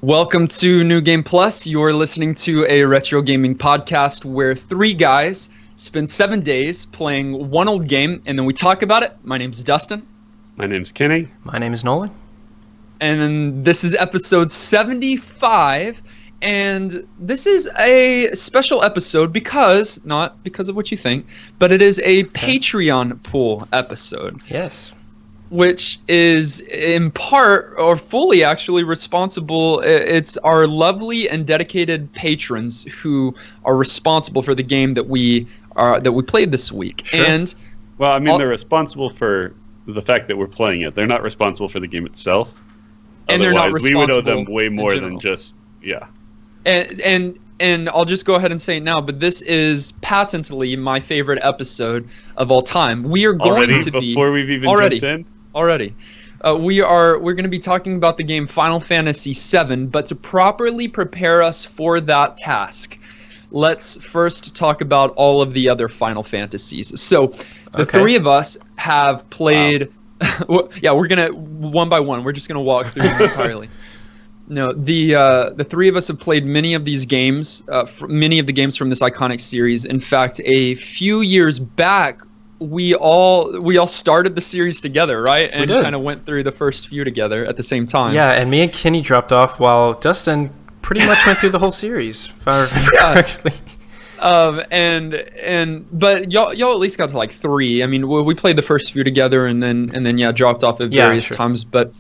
Welcome to New Game Plus. You're listening to a retro gaming podcast where three guys spend 7 days playing one old game and then we talk about it. My name's Dustin. My name's Kenny. My name is Nolan. And this is episode 75. And this is a special episode because, not because of what you think, but it is a Patreon pool episode. Yes. Which is in part or fully actually responsible. It's our lovely and dedicated patrons who are responsible for the game that we played this week. Sure. And Well, I mean, they're responsible for the fact that we're playing it. They're not responsible for the game itself. And they're not Otherwise, we would owe them responsible way more in than general. just, yeah. And I'll just go ahead and say it now, but this is patently my favorite episode of all time. We are going Already, to be before we've even already. jumped in? Already. We're going to be talking about the game Final Fantasy VII, but to properly prepare us for that task, let's first talk about all of the other Final Fantasies. So the three of us have played... Wow. Yeah, we're going to, one by one, we're just going to walk through them entirely. No, the three of us have played many of these games, many of the games from this iconic series. In fact, a few years back, we all started the series together, right? And kind of went through the first few together at the same time. Yeah, and me and Kenny dropped off while Dustin pretty much went through the whole series, if I remember correctly. But y'all at least got to like 3. I mean, we played the first few together and then dropped off at various times. But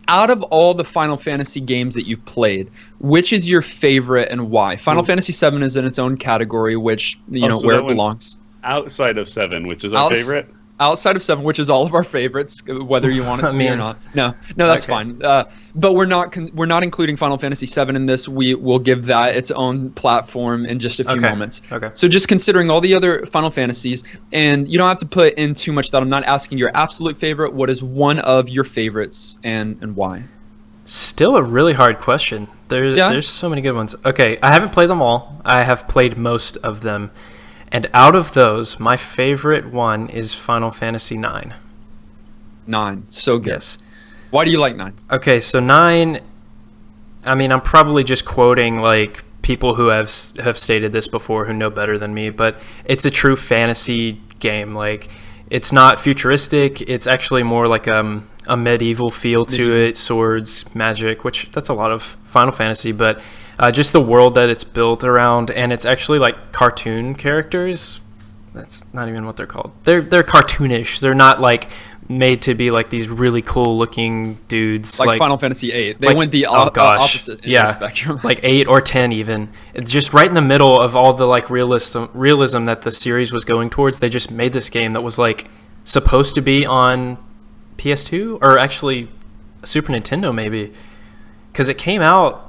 out of all the Final Fantasy games that you've played, which is your favorite and why? Final Fantasy VII is in its own category, which where it belongs. Outside of 7, which is our favorite? Outside of 7, which is all of our favorites, whether you want it to be or not. No, that's fine. But we're not including Final Fantasy VII in this. We will give that its own platform in just a few moments. Okay. So just considering all the other Final Fantasies, and you don't have to put in too much thought. I'm not asking your absolute favorite. What is one of your favorites and why? Still a really hard question. There's so many good ones. Okay, I haven't played them all. I have played most of them. And out of those, my favorite one is Final Fantasy IX. 9, so good. Yes. Why do you like 9? Okay, so 9, I mean, I'm probably just quoting like people who have stated this before who know better than me, but it's a true fantasy game. Like, it's not futuristic. It's actually more like a medieval feel to it, swords, magic, which that's a lot of Final Fantasy, but just the world that it's built around, and it's actually like cartoon characters. That's not even what they're called. They're cartoonish. They're not like made to be like these really cool looking dudes. Like Final Fantasy VIII. They went the opposite end of the spectrum. Like 8 or 10 even. It's just right in the middle of all the like realism that the series was going towards. They just made this game that was like supposed to be on PS2 or actually Super Nintendo maybe, because it came out.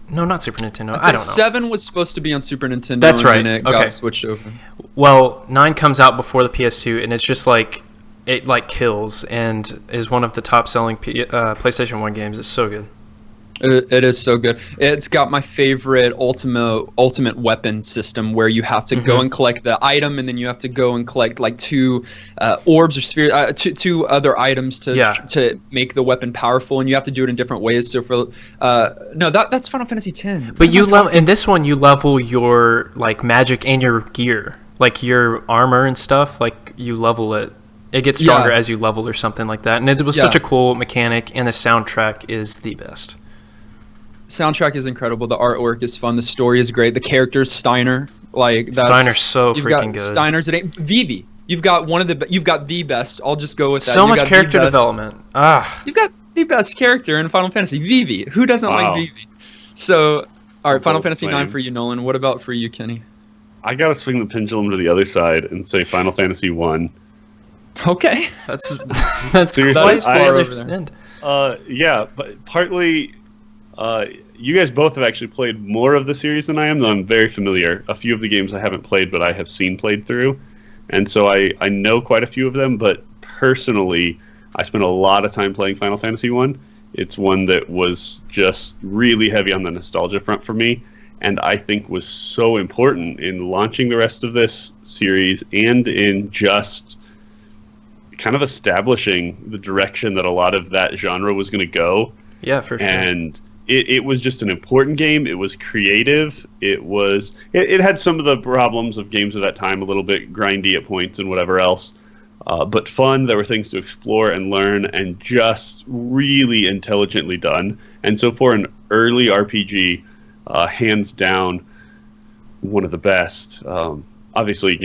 No, not Super Nintendo. I don't know. 7 was supposed to be on Super Nintendo. That's right. And then it got switched over. Well, 9 comes out before the PS2, and it's just like it like kills and is one of the top selling PlayStation 1 games. It's so good. It is so good. It's got my favorite ultimate weapon system where you have to go and collect the item, and then you have to go and collect like 2 orbs or spheres, two other items to make the weapon powerful, and you have to do it in different ways. So for that's Final Fantasy X. But in this one you level your like magic and your gear, like your armor and stuff. Like you level it. It gets stronger as you level or something like that. And it was such a cool mechanic, and the soundtrack is the best. Soundtrack is incredible. The artwork is fun. The story is great. The characters, Steiner, Steiner's so freaking good. Steiner's Vivi. You've got the best. I'll just go with that. So much character development. You've got the best character in Final Fantasy, Vivi. Who doesn't like Vivi? So, all right, Final Fantasy IX for you, Nolan. What about for you, Kenny? I gotta swing the pendulum to the other side and say Final Fantasy I. Okay. That's seriously. Quite far over there. Yeah, but partly. You guys both have actually played more of the series than I am, though I'm very familiar. A few of the games I haven't played, but I have seen played through. And so I know quite a few of them, but personally, I spent a lot of time playing Final Fantasy I. It's one that was just really heavy on the nostalgia front for me, and I think was so important in launching the rest of this series and in just kind of establishing the direction that a lot of that genre was going to go. Yeah, for sure. And it was just an important game. It was creative. It had some of the problems of games of that time, a little bit grindy at points and whatever else, but fun. There were things to explore and learn, and just really intelligently done. And so for an early RPG, hands down, one of the best. Obviously,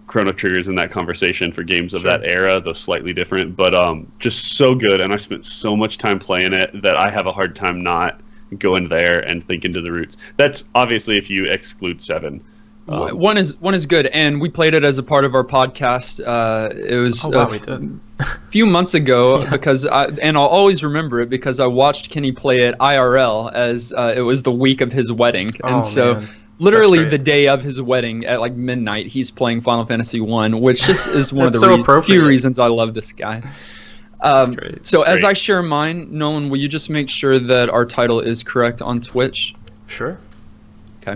Chrono Trigger's in that conversation for games of that era, though slightly different, but just so good. And I spent so much time playing it that I have a hard time not going there and thinking to the roots. That's obviously if you exclude 7. One is good, and we played it as a part of our podcast. It was a few months ago and I'll always remember it because I watched Kenny play it IRL as it was the week of his wedding, and man. Literally the day of his wedding at like midnight, he's playing Final Fantasy 1, which just is one of the few reasons I love this guy. So as I share mine, Nolan, will you just make sure that our title is correct on Twitch? Sure. Okay.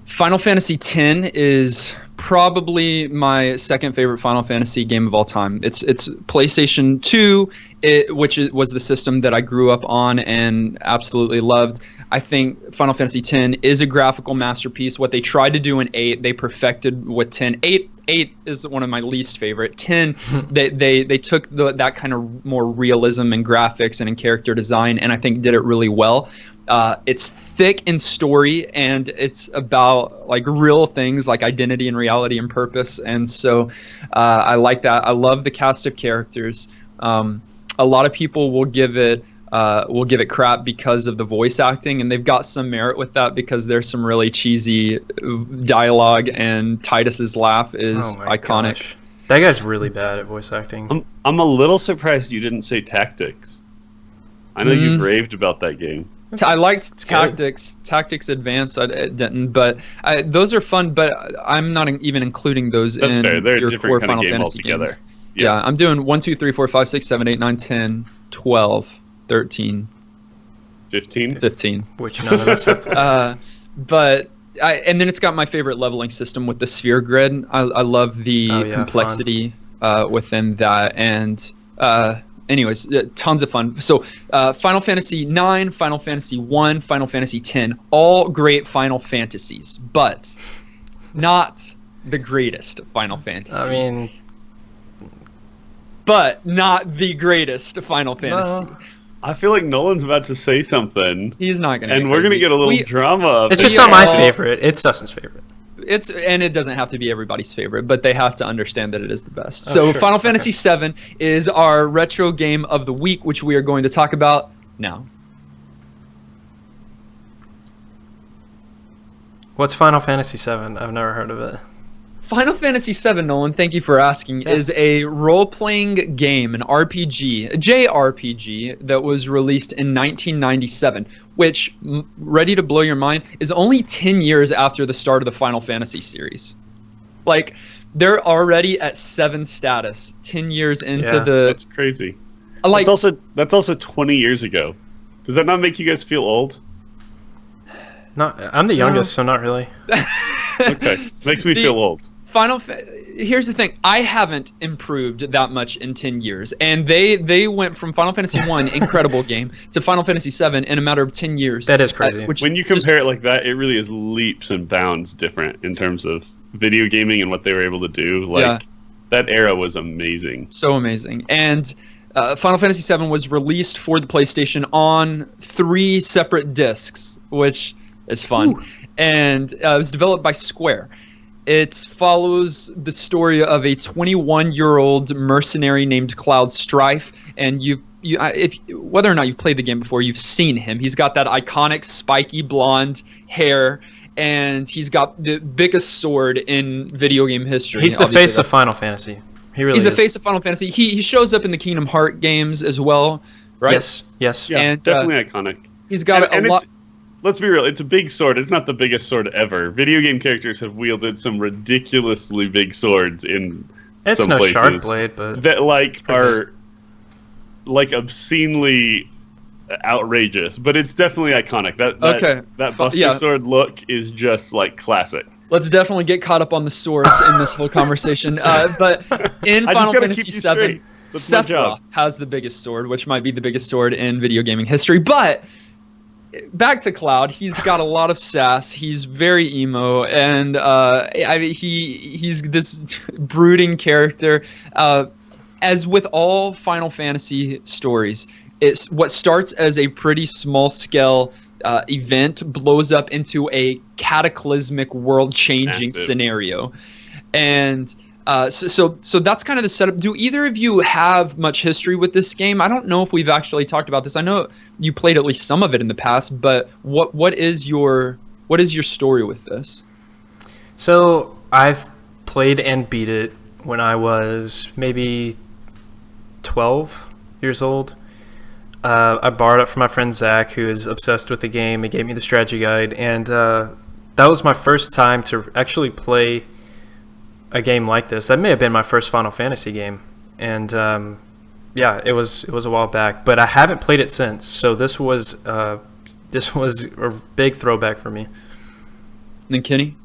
Final Fantasy X is probably my second favorite Final Fantasy game of all time. It's PlayStation 2, which was the system that I grew up on and absolutely loved. I think Final Fantasy X is a graphical masterpiece. What they tried to do in 8, they perfected with 10. 8 is one of my least favorite. 10, they took that kind of more realism in graphics and in character design, and I think did it really well. It's thick in story, and it's about like real things like identity and reality and purpose, and so I like that. I love the cast of characters. A lot of people will give it crap because of the voice acting, and they've got some merit with that because there's some really cheesy dialogue, and Titus's laugh is iconic. Gosh. That guy's really bad at voice acting. I'm a little surprised you didn't say Tactics. I know you've raved about that game. I liked Tactics. Good. Tactics Advance, I didn't, but those are fun. But I'm not even including those in fair. They're your a different core kind Final of game Fantasy altogether. games. Yeah, I'm doing 1, 2, 3, 4, 5, 6, 7, 8, 9, 10, 12, 13, 15. Which none of us have played. And then it's got my favorite leveling system with the sphere grid. I love the complexity within that, and anyways, tons of fun. So Final Fantasy 9, Final Fantasy 1, Final Fantasy 10, all great Final Fantasies, but not the greatest Final Fantasy. I mean, but not the greatest Final Fantasy. No. I feel like Nolan's about to say something. He's not going to. And we're going to get a little drama. It's just not my favorite. It's Dustin's favorite. And it doesn't have to be everybody's favorite, but they have to understand that it is the best. So Final Fantasy VII is our retro game of the week, which we are going to talk about now. What's Final Fantasy VII? I've never heard of it. Final Fantasy VII, Nolan, thank you for asking, is a role-playing game, an RPG, a JRPG that was released in 1997, which, ready to blow your mind, is only 10 years after the start of the Final Fantasy series. Like, they're already at 7 status, 10 years into the... That's crazy. Like, that's also 20 years ago. Does that not make you guys feel old? I'm the youngest, so not really. Okay, makes me feel old. Here's the thing, I haven't improved that much in 10 years, and they went from Final Fantasy 1, incredible game, to Final Fantasy 7 in a matter of 10 years. That is crazy. When you compare it like that, it really is leaps and bounds different in terms of video gaming and what they were able to do. That era was amazing. So amazing. And Final Fantasy VII was released for the PlayStation on 3 separate discs, which is fun. Ooh. And it was developed by Square. It follows the story of a 21-year-old mercenary named Cloud Strife, and whether or not you've played the game before, you've seen him. He's got that iconic spiky blonde hair, and he's got the biggest sword in video game history. He's the face of Final Fantasy. He's the face of Final Fantasy. He shows up in the Kingdom Hearts games as well, right? Yes. Yeah, and, definitely iconic. He's got a lot. Let's be real, it's a big sword. It's not the biggest sword ever. Video game characters have wielded some ridiculously big swords in some places. It's no shard blade, but... that, are, obscenely outrageous. But it's definitely iconic. That Buster Sword look is just, classic. Let's definitely get caught up on the swords in this whole conversation. But in Final Fantasy VII... That's my job. Sephiroth has the biggest sword, which might be the biggest sword in video gaming history. But back to Cloud, he's got a lot of sass. He's very emo, and he's this brooding character. As with all Final Fantasy stories, it's what starts as a pretty small scale event blows up into a cataclysmic, world-changing scenario, and so that's kind of the setup. Do either of you have much history with this game? I don't know if we've actually talked about this. I know you played at least some of it in the past, but what is your story with this? So I've played and beat it when I was maybe 12 years old. I borrowed it from my friend Zach, who is obsessed with the game. He gave me the strategy guide, and that was my first time to actually play a game like this. That may have been my first Final Fantasy game, and yeah, it was a while back, but I haven't played it since. So this was a big throwback for me. And Kenny?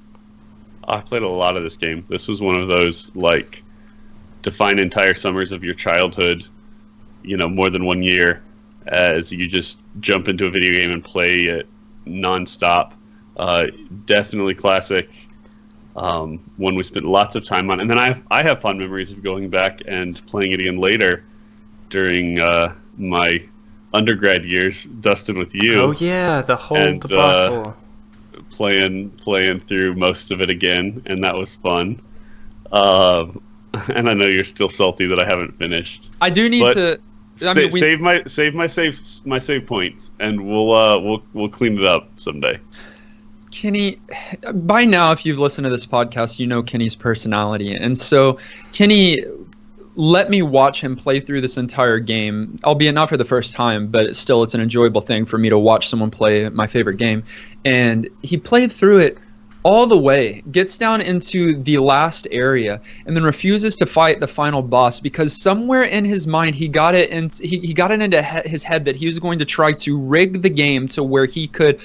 I played a lot of this game. This was one of those, like, define entire summers of your childhood, more than 1 year, as you just jump into a video game and play it nonstop. Definitely classic. One we spent lots of time on. And then I have fond memories of going back and playing it again later during my undergrad years, Dustin, with you. Oh yeah, the whole debacle. Playing through most of it again, and that was fun. And I know you're still salty that I haven't finished. I do need to save my save points, and we'll clean it up someday. Kenny, by now, if you've listened to this podcast, you know Kenny's personality, and so Kenny let me watch him play through this entire game, albeit not for the first time, but it's an enjoyable thing for me to watch someone play my favorite game. And he played through it all the way, gets down into the last area, and then refuses to fight the final boss because somewhere in his mind he got it into his head that he was going to try to rig the game to where he could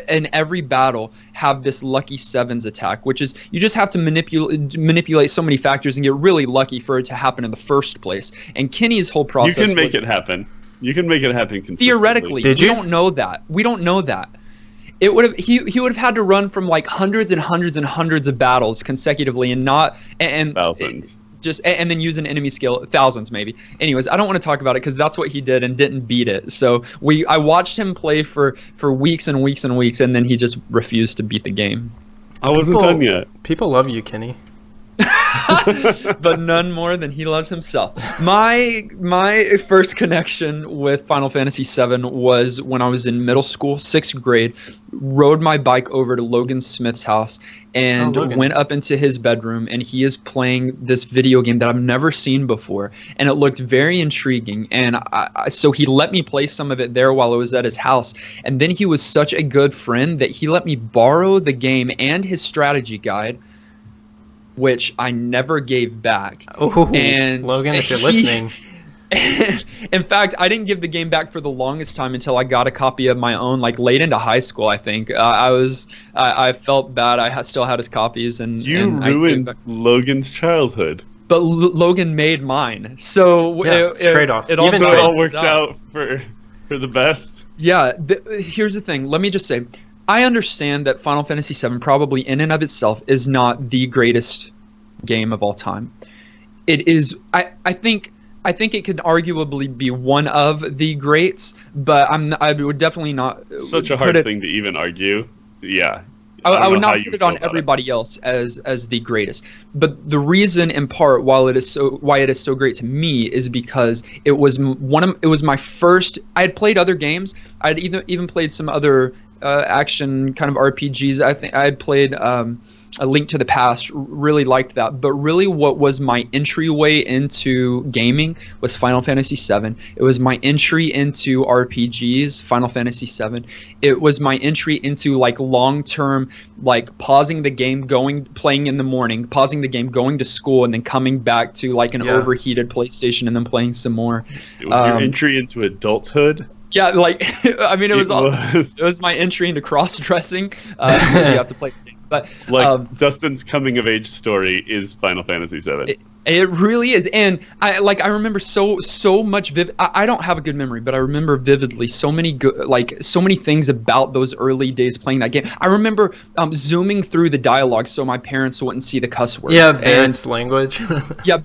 in every battle have this lucky sevens attack, which is you just have to manipulate so many factors and get really lucky for it to happen in the first place. And Kenny's whole process You can make it happen. You can make it happen consistently. Theoretically. We don't know that. We don't know that. It would have he would have had to run from like hundreds and hundreds and hundreds of battles consecutively and thousands. And then use an enemy skill, thousands maybe. Anyways, I don't want to talk about it because that's what he did and didn't beat it. So I watched him play for weeks and weeks and weeks, and then he just refused to beat the game. I wasn't done yet. People love you, Kenny. But none more than he loves himself. My first connection with Final Fantasy VII was when I was in middle school, 6th grade. Rode my bike over to Logan Smith's house and went up into his bedroom, and he is playing this video game that I've never seen before, and it looked very intriguing. And so he let me play some of it there while I was at his house, and then he was such a good friend that he let me borrow the game and his strategy guide, which I never gave back. Oh, and Logan, if you're listening. In fact, I didn't give the game back for the longest time until I got a copy of my own, like late into high school, I think. I felt bad. I still had his copies. And ruined Logan's childhood. But Logan made mine. So trade-off. It all worked out for the best. Yeah. Here's the thing. Let me just say, I understand that Final Fantasy VII probably in and of itself is not the greatest game of all time. It is. I think it could arguably be one of the greats, but I would definitely not. Such a hard thing to even argue. Yeah. I would not put it on everybody else as the greatest. But the reason, in part, why it is so great to me is because it was my first. I had played other games. I had even played some other action kind of RPGs. I think I had played A Link to the Past, really liked that. But really what was my entryway into gaming was Final Fantasy VII. It was my entry into RPGs, Final Fantasy VII. It was my entry into like long-term, like pausing the game, playing in the morning, pausing the game, going to school, and then coming back to like an overheated PlayStation and then playing some more. It was your entry into adulthood? Yeah, like, I mean, it was my entry into cross-dressing. You have to play the game. But Dustin's coming of age story is Final Fantasy VII. It really is, and I remember so much vivid. I don't have a good memory, but I remember vividly so many so many things about those early days playing that game. I remember zooming through the dialogue so my parents wouldn't see the cuss words. Yeah, Barrett's language. Yeah,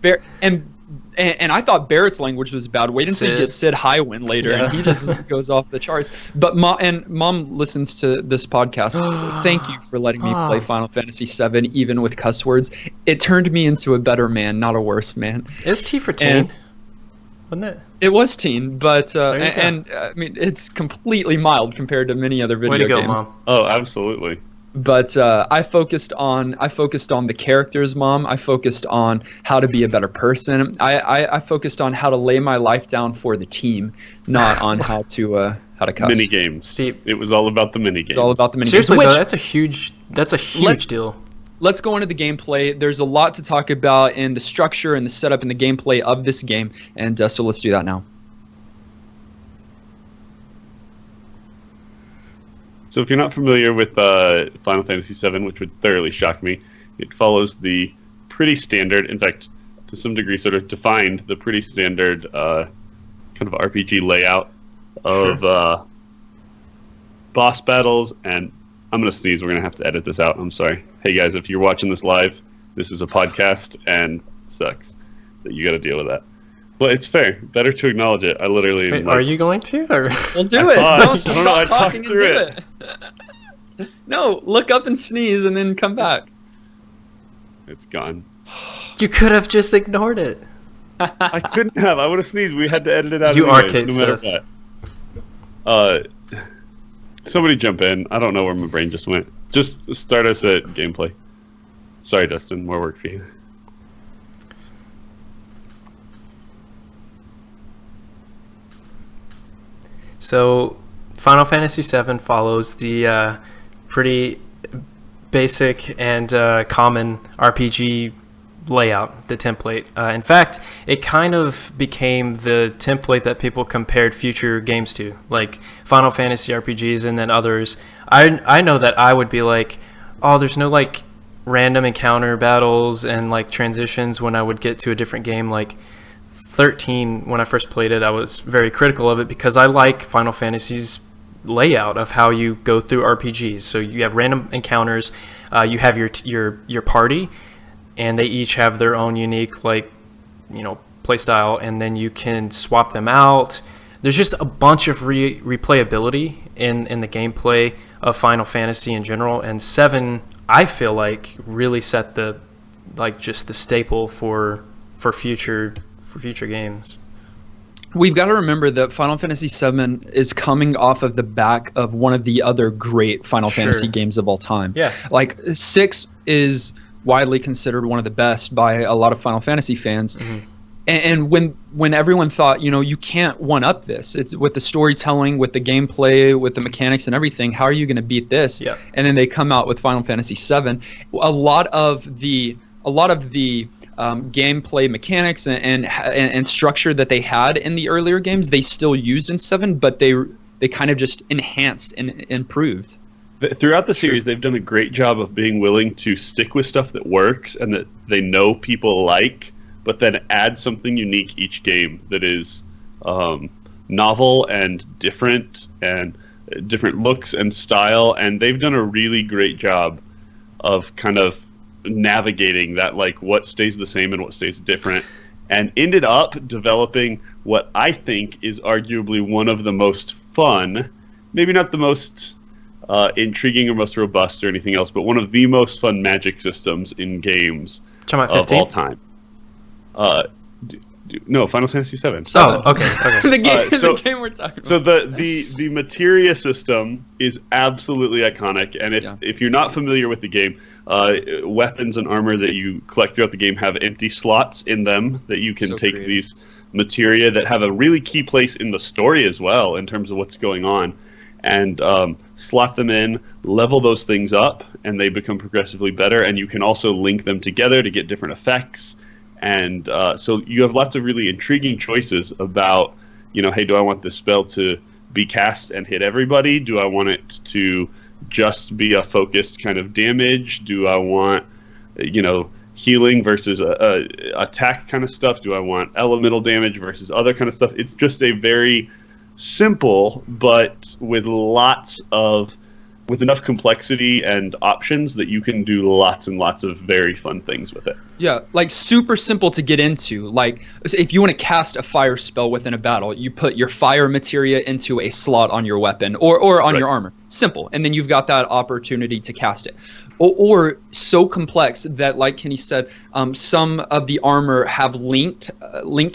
and I thought Barrett's language was bad. Wait until you get Sid Highwind later, and he just goes off the charts. But mom listens to this podcast. Thank you for letting me play Final Fantasy VII, even with cuss words. It turned me into a better man, not a worse man. It's T for teen, wasn't it? It was teen, but I mean, it's completely mild compared to many other video Way to go, games. Mom. Oh, absolutely. But I focused on the characters, Mom. I focused on how to be a better person. I focused on how to lay my life down for the team, not on how to cuss. Mini games. Steve. It was all about the mini games. It's all about the mini Seriously, games. though, that's a huge deal. Let's go into the gameplay. There's a lot to talk about in the structure and the setup and the gameplay of this game, and so let's do that now. So if you're not familiar with Final Fantasy VII, which would thoroughly shock me, it follows the pretty standard, in fact, to some degree sort of defined the pretty standard kind of RPG layout of boss battles. And I'm going to sneeze. We're going to have to edit this out. I'm sorry. Hey, guys, if you're watching this live, this is a podcast and sucks that you got to deal with that. But it's fair. Better to acknowledge it. I literally... Wait, are you going to? Or? We'll do it. I No, don't know, I stop talked talking and through do it. it. No, look up and sneeze and then come back. It's gone. You could have just ignored it. I couldn't have. I would have sneezed. We had to edit it out. You anyways, arcade no matter Sith. what. Somebody jump in. I don't know where my brain just went. Just start us at gameplay. Sorry, Dustin. More work for you. So, Final Fantasy VII follows the pretty basic and common RPG layout, the template. In fact, it kind of became the template that people compared future games to, like Final Fantasy RPGs and then others. I know that I would be like, oh, there's no like random encounter battles and like transitions when I would get to a different game. Like 13, when I first played it, I was very critical of it because I like Final Fantasy's layout of how you go through RPGs. So you have random encounters, you have your party, and they each have their own unique play style, and then you can swap them out. There's just a bunch of replayability in the gameplay of Final Fantasy in general, and 7 I feel like really set the staple for future games. We've got to remember that Final Fantasy VII is coming off of the back of one of the other great Final Fantasy games of all time. Yeah. Like 6 is widely considered one of the best by a lot of Final Fantasy fans. Mm-hmm. And when everyone thought, you can't one-up this. It's with the storytelling, with the gameplay, with the mechanics and everything, how are you going to beat this? Yeah. And then they come out with Final Fantasy VII. A lot of the gameplay mechanics and structure that they had in the earlier games, they still used in 7, but they kind of just enhanced and improved. Throughout the series, they've done a great job of being willing to stick with stuff that works and that they know people like, but then add something unique each game that is novel and different looks and style. And they've done a really great job of kind of navigating that, like what stays the same and what stays different, and ended up developing what I think is arguably one of the most fun, maybe not the most intriguing or most robust or anything else, but one of the most fun magic systems in games of all time. No, Final Fantasy VII. Oh, okay. the game we're talking about. So the materia system is absolutely iconic, and if you're not familiar with the game, weapons and armor that you collect throughout the game have empty slots in them that you can take these materia that have a really key place in the story as well in terms of what's going on, and slot them in, level those things up, and they become progressively better. And you can also link them together to get different effects. And so you have lots of really intriguing choices about, hey, do I want this spell to be cast and hit everybody? Do I want it to just be a focused kind of damage? Do I want, healing versus attack kind of stuff? Do I want elemental damage versus other kind of stuff? It's just a very simple, but with enough complexity and options that you can do lots and lots of very fun things with it. Yeah, like super simple to get into. Like if you want to cast a fire spell within a battle, you put your fire materia into a slot on your weapon or on your armor. Simple. And then you've got that opportunity to cast it. Or so complex that, like Kenny said, some of the armor have linked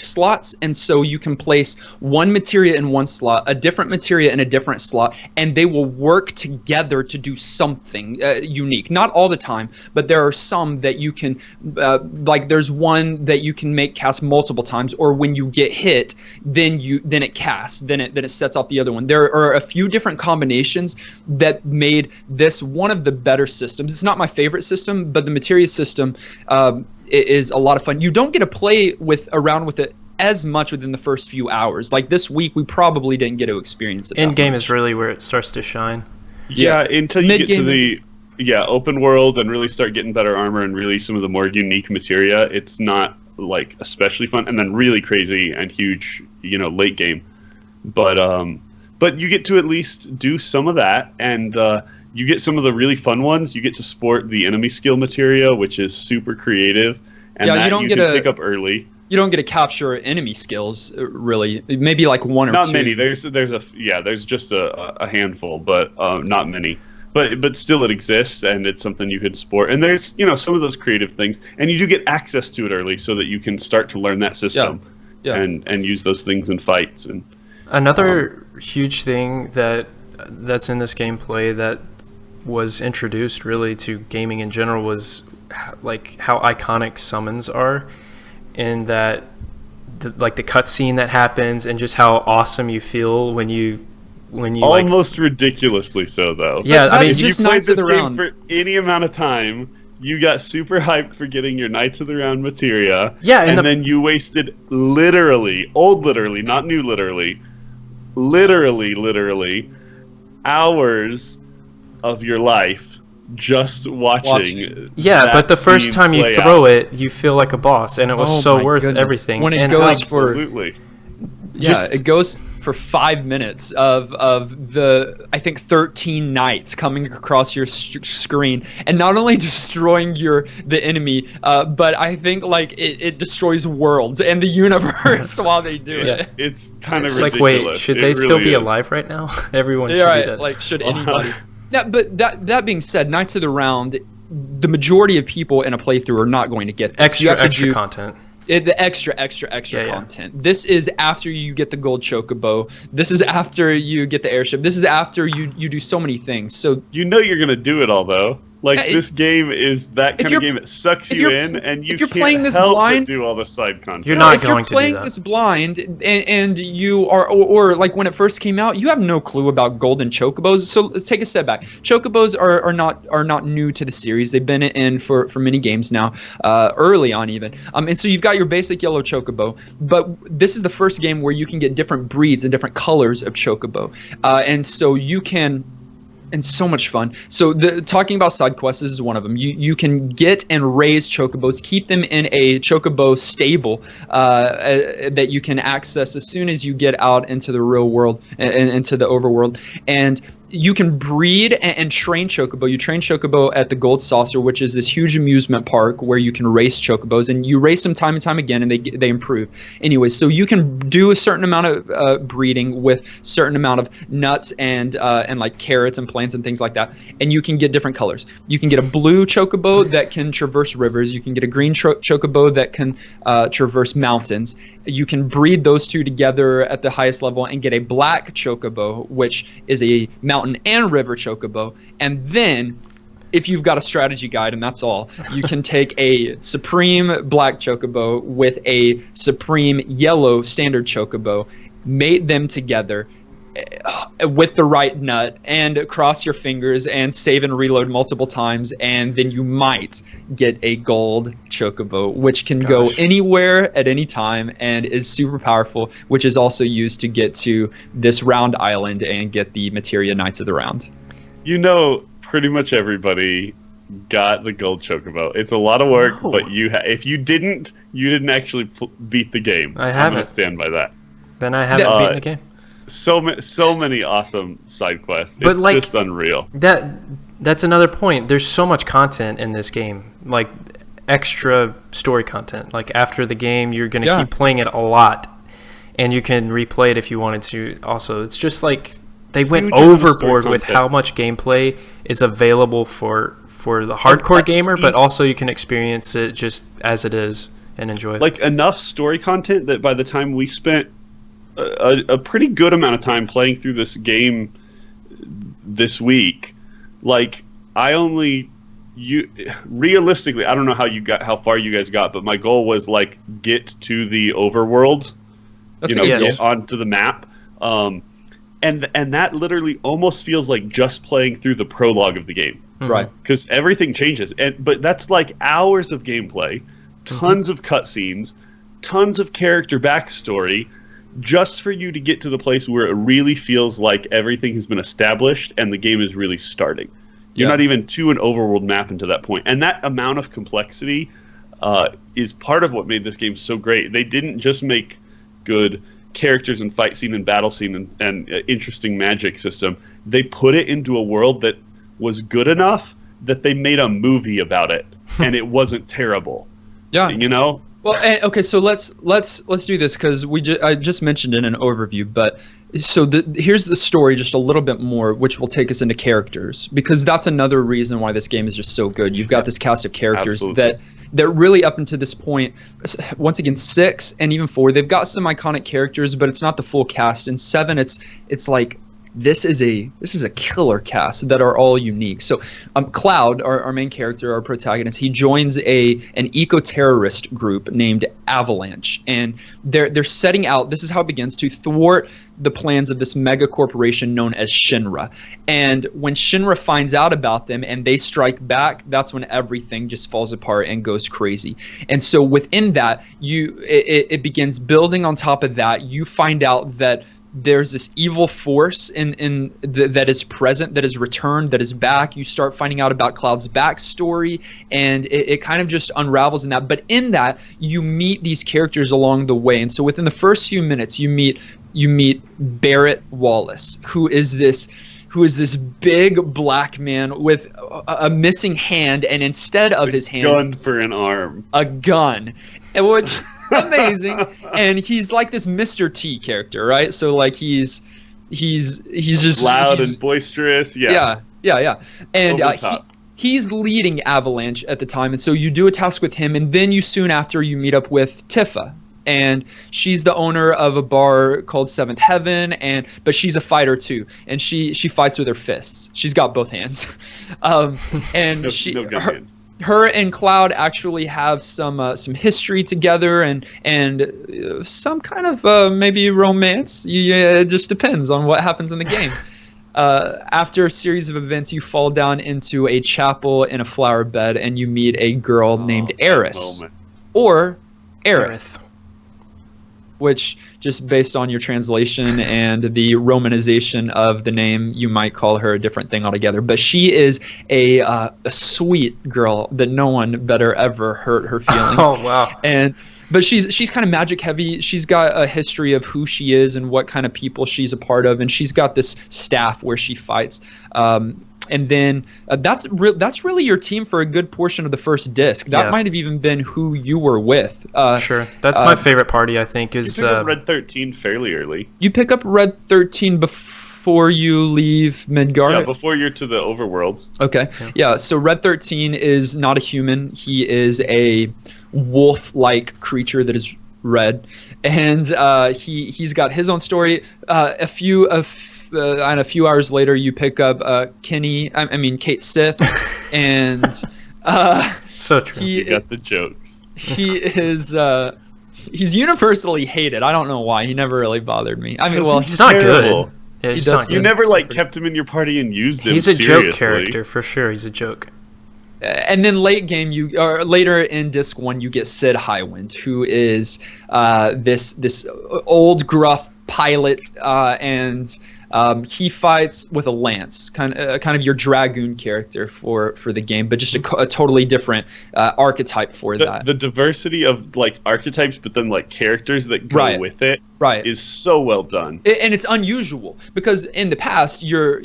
slots, and so you can place one materia in one slot, a different materia in a different slot, and they will work together to do something unique. Not all the time, but there are some that you can, like there's one that you can make cast multiple times, or when you get hit, then it casts, then it sets off the other one. There are a few different combinations that made this one of the better systems. It's not my favorite system, but the materia system is a lot of fun. You don't get to play around with it as much within the first few hours. Like this week, we probably didn't get to experience it. End game is really where it starts to shine. Yeah, until you get to the open world and really start getting better armor and really some of the more unique materia, it's not like especially fun. And then really crazy and huge, late game. But you get to at least do some of that, and you get some of the really fun ones. You get to sport the enemy skill materia, which is super creative, and that you can pick up early. You don't get to capture enemy skills, really. Maybe like one or two. Not many. There's just a handful, but not many. But still, it exists, and it's something you could sport. And there's some of those creative things, and you do get access to it early, so that you can start to learn that system, and use those things in fights. And another huge thing that's in this gameplay that was introduced really to gaming in general was like how iconic summons are, and that the cutscene that happens, and just how awesome you feel when you almost ridiculously so though. Yeah, I mean, if you played this game for any amount of time, you got super hyped for getting your Knights of the Round materia. Yeah, and then you wasted old literally, not new literally, hours of your life just watching. Yeah, but the first time you throw it, you feel like a boss, and it was so worth everything. When it goes it goes for 5 minutes of the, I think, 13 knights coming across your screen, and not only destroying the enemy, but I think like it destroys worlds and the universe while they do it. It's kind of ridiculous. Like, wait, should they still be alive right now? Everyone should be dead. Like, should anybody? But that being said, Knights of the Round, the majority of people in a playthrough are not going to get this. Extra content. The extra content. This is after you get the gold chocobo. This is after you get the airship. This is after you do so many things. So you're gonna do it all though. Like, this game is that kind of game. It sucks you in, and you can't help but do all the side content. You're not going to do that. If you're playing this blind, and you are, or like when it first came out, you have no clue about golden chocobos. So let's take a step back. Chocobos are not new to the series. They've been in for many games now, early on even. And so you've got your basic yellow chocobo, but this is the first game where you can get different breeds and different colors of chocobo, and so you can. And so much fun. So talking about side quests, this is one of them. You can get and raise chocobos, keep them in a chocobo stable that you can access as soon as you get out into the real world and into the overworld. And you can breed and train chocobo. You train chocobo at the Gold Saucer, which is this huge amusement park where you can race chocobos, and you race them time and time again, and they improve. Anyway, so you can do a certain amount of breeding with certain amount of nuts and like carrots and plants and things like that, and you can get different colors. You can get a blue chocobo that can traverse rivers. You can get a green chocobo that can traverse mountains. You can breed those two together at the highest level and get a black chocobo, which is a mountain and river chocobo. And then, if you've got a strategy guide, and that's all, you can take a supreme black chocobo with a supreme yellow standard chocobo, mate them together with the right nut, and cross your fingers and save and reload multiple times, and then you might get a gold chocobo, which can go anywhere at any time and is super powerful, which is also used to get to this round island and get the materia Knights of the Round. Pretty much everybody got the gold chocobo. It's a lot of work, No. but if you didn't actually beat the game. I I'm haven't. gonna stand by that. Then I haven't beaten the game. So many awesome side quests. But, It's like, just unreal. That's another point. There's so much content in this game, like extra story content. Like after the game, you're gonna keep playing it a lot, and you can replay it if you wanted to. Also, it's just like they went Huge amount of story overboard with content. how much gameplay is available for the hardcore gamer, but also you can experience it just as it is and enjoy it. Like enough story content that by the time we spent a pretty good amount of time playing through this game this week, like realistically, I don't know how far you guys got, but my goal was like get to the overworld, get onto the map, and that literally almost feels like just playing through the prologue of the game, Right? because everything changes, but that's like hours of gameplay, tons of cutscenes, tons of character backstory, just for you to get to the place where it really feels like everything has been established and the game is really starting. You're not even to an overworld map until that point. And that amount of complexity is part of what made this game so great. They didn't just make good characters and fight scene and battle scene and interesting magic system. They put it into a world that was good enough that they made a movie about it, and it wasn't terrible. Yeah. You know? Well, okay, so let's do this because I just mentioned in an overview, but so here's the story just a little bit more, which will take us into characters, because that's another reason why this game is just so good. You've got this cast of characters that really up until this point, once again 6 and even 4, they've got some iconic characters, but it's not the full cast. In 7, it's like this is a killer cast that are all unique. So Cloud, our main character, our protagonist, he joins an eco-terrorist group named Avalanche, and they're setting out, this is how it begins, to thwart the plans of this mega corporation known as Shinra. And when Shinra finds out about them and they strike back, that's when everything just falls apart and goes crazy. And so within that, it begins building on top of that. You find out that there's this evil force that is present, that is returned, that is back. You start finding out about Cloud's backstory, and it kind of just unravels in that. But in that, you meet these characters along the way. And so within the first few minutes, you meet Barrett Wallace, who is this big black man with a missing hand, and instead of his hand, gun for an arm, a gun, and which amazing. And he's like this Mr. T character, right? So like he's just loud and boisterous. Yeah. And he's leading Avalanche at the time, and so you do a task with him, and then you soon after you meet up with Tifa. And she's the owner of a bar called Seventh Heaven, but she's a fighter too, and she fights with her fists. She's got both hands, and no gun hands. Her and Cloud actually have some history together, and some kind of maybe romance. It just depends on what happens in the game. After a series of events, you fall down into a chapel in a flower bed, and you meet a girl named Eris, or Aerith, which, just based on your translation and the romanization of the name, you might call her a different thing altogether. But she is a sweet girl that no one better ever hurt her feelings. Oh, wow. But she's kind of magic heavy. She's got a history of who she is and what kind of people she's a part of, and she's got this staff where she fights. And then that's really your team for a good portion of the first disc. That might have even been who you were with. Sure, that's my favorite party. I think is you pick up Red 13 fairly early. You pick up Red 13 before you leave Midgard. Yeah, before you're to the overworld. Okay, yeah. So Red 13 is not a human. He is a wolf-like creature that is red, and he's got his own story. A few hours later, you pick up Kate Sith, and so true. You got the jokes. He is he's universally hated. I don't know why. He never really bothered me. I mean, well, he's not terrible. Good. Yeah, he's not good. You never kept him in your party and used him. He's a seriously. joke character for sure. He's a joke. And then later in Disc 1, you get Sid Highwind, who is this old gruff pilot, and He fights with a lance, kind of your dragoon character for the game, but just a totally different archetype for that. The diversity of like archetypes, but then like characters that go with it, is so well done. And it's unusual because in the past, you're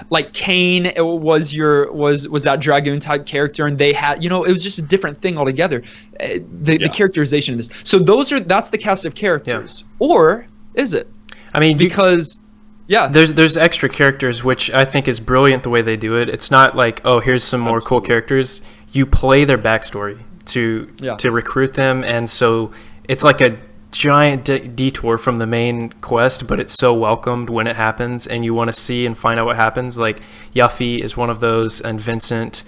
like Kane was that dragoon type character, and they had, it was just a different thing altogether. The characterization of this. So that's the cast of characters, or is it? I mean, because there's extra characters, which I think is brilliant the way they do it. It's not like, oh, here's some more cool characters. You play their backstory to recruit them, and so it's like a giant detour from the main quest, but it's so welcomed when it happens, and you want to see and find out what happens. Like Yuffie is one of those, and Vincent.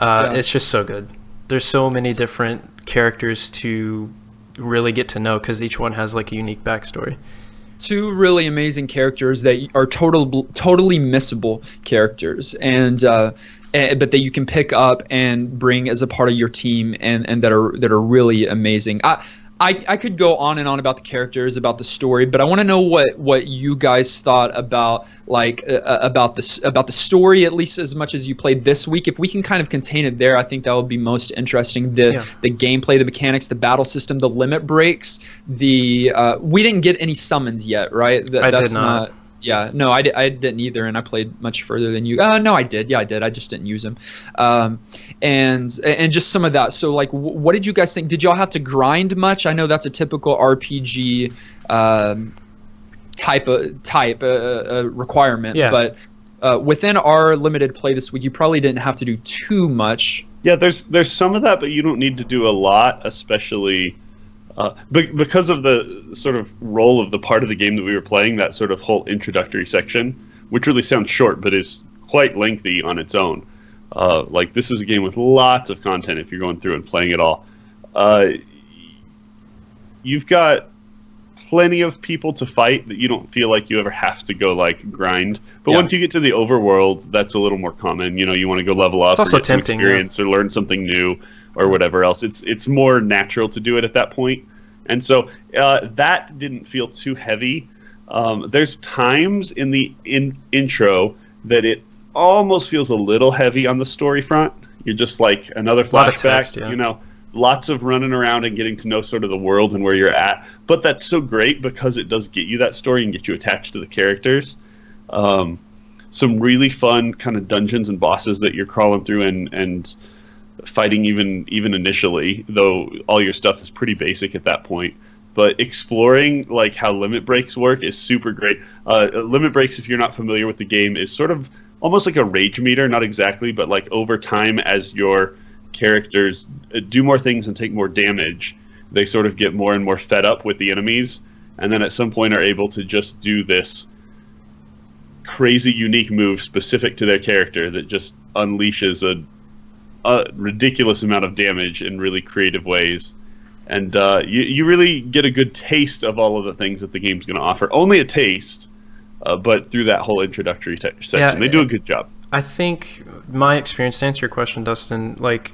It's just so good. There's so many different characters to really get to know because each one has like a unique backstory. Two really amazing characters that are totally missable characters, and but that you can pick up and bring as a part of your team, and that are really amazing. I could go on and on about the characters, about the story, but I want to know what you guys thought about about the story, at least as much as you played this week. If we can kind of contain it there, I think that would be most interesting. The gameplay, the mechanics, the battle system, the limit breaks. We didn't get any summons yet, right? I did not. Yeah, no, I didn't either, and I played much further than you. No, I did. Yeah, I did. I just didn't use them. And just some of that. So, like, what did you guys think? Did y'all have to grind much? I know that's a typical RPG type requirement. Yeah. But within our limited play this week, you probably didn't have to do too much. Yeah, there's some of that, but you don't need to do a lot, especially. Because of the sort of role of the part of the game that we were playing, that sort of whole introductory section, which really sounds short but is quite lengthy on its own. Like, this is a game with lots of content if you're going through and playing it all. You've got plenty of people to fight that you don't feel like you ever have to go like grind. But once you get to the overworld, that's a little more common. You want to go level up, it's also or get tempting, some experience, or learn something new, or whatever else. It's more natural to do it at that point. And so that didn't feel too heavy. There's times in the intro that it almost feels a little heavy on the story front. You're just like another flashback, text, lots of running around and getting to know sort of the world and where you're at. But that's so great because it does get you that story and get you attached to the characters. Some really fun kind of dungeons and bosses that you're crawling through and fighting even initially, though all your stuff is pretty basic at that point. But exploring like how limit breaks work is super great. Limit breaks, if you're not familiar with the game, is sort of almost like a rage meter, not exactly, but like over time as your characters do more things and take more damage, they sort of get more and more fed up with the enemies, and then at some point are able to just do this crazy unique move specific to their character that just unleashes a ridiculous amount of damage in really creative ways. And you really get a good taste of all of the things that the game's going to offer. Only a taste, but through that whole introductory section. They do a good job. I think my experience, to answer your question, Dustin, like